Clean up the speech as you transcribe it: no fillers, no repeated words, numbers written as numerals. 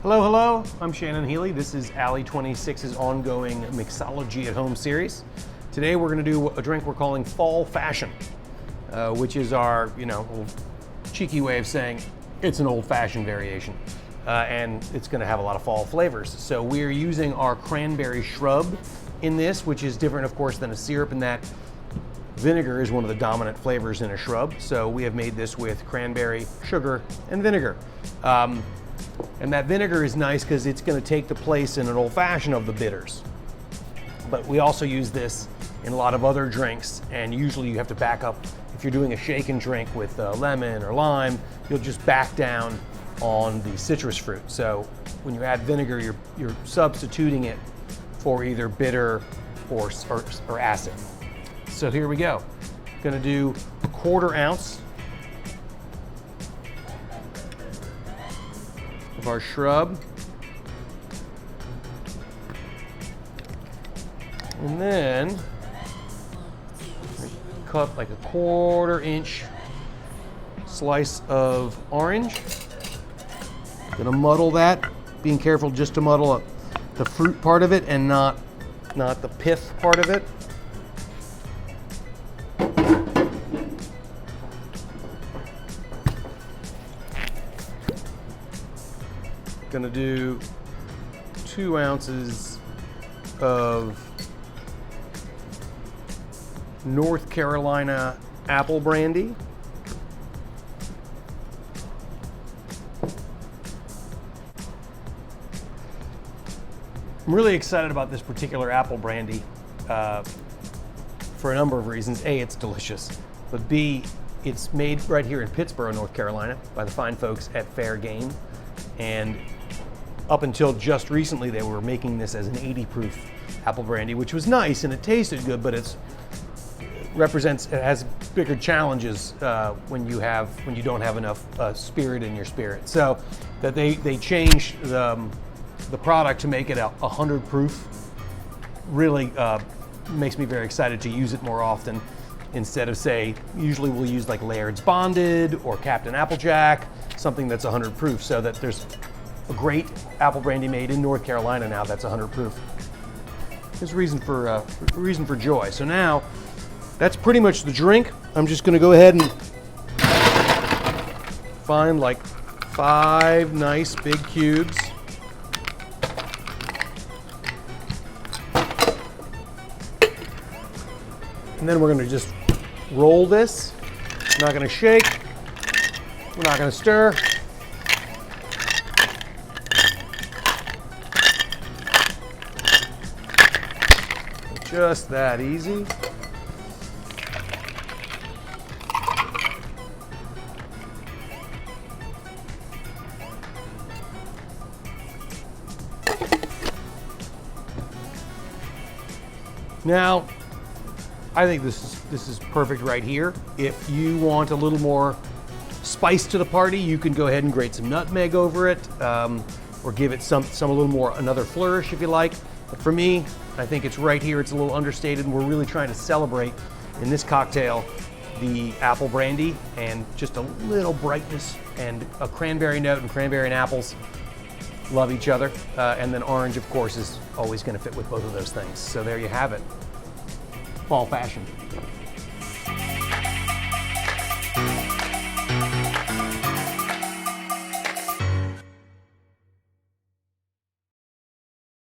Hello, hello, I'm Shannon Healy. This is Alley 26's ongoing Mixology at Home series. Today we're gonna do a drink we're calling Fall Fashion, which is our, little cheeky way of saying it's an old-fashioned variation. And it's gonna have a lot of fall flavors. So we're using our Cranberry Shrub in this, which is different, of course, than a syrup in that vinegar is one of the dominant flavors in a shrub. So we have made this with cranberry, sugar, and vinegar. And that vinegar is nice because it's going to take the place in an old-fashioned of the bitters. But we also use this in a lot of other drinks, and usually you have to back up. If you're doing a shaken drink with lemon or lime, you'll just back down on the citrus fruit. So when you add vinegar, you're substituting it for either bitter or acid. So here we go. Going to do a 1/4 ounce of our shrub. And then cut like a 1/4 inch slice of orange. Gonna muddle that, being careful just to muddle up the fruit part of it and not the pith part of it. Gonna do 2 ounces of North Carolina Apple Brandy. I'm really excited about this particular apple brandy for a number of reasons. A, it's delicious, but B, it's made right here in Pittsboro, North Carolina by the fine folks at Fair Game. And up until just recently, they were making this as an 80 proof apple brandy, which was nice and it tasted good, but it has bigger challenges when you don't have enough spirit in your spirit. So that they changed the product to make it a 100 proof really makes me very excited to use it more often. Instead of, say, usually we'll use like Laird's Bonded or Captain Applejack, something that's 100 proof, so that there's a great apple brandy made in North Carolina now that's 100 proof. There's reason for joy. So now, that's pretty much the drink. I'm just gonna go ahead and find like 5 nice big cubes. And then we're gonna just roll this. We're not gonna shake. We're not gonna stir. Just that easy. Now, I think this is perfect right here. If you want a little more spice to the party, you can go ahead and grate some nutmeg over it, or give it another flourish if you like. But for me, I think it's right here. It's a little understated, and we're really trying to celebrate in this cocktail the apple brandy and just a little brightness and a cranberry note, and cranberry and apples love each other. And then orange, of course, is always going to fit with both of those things. So there you have it. Fall Fashion.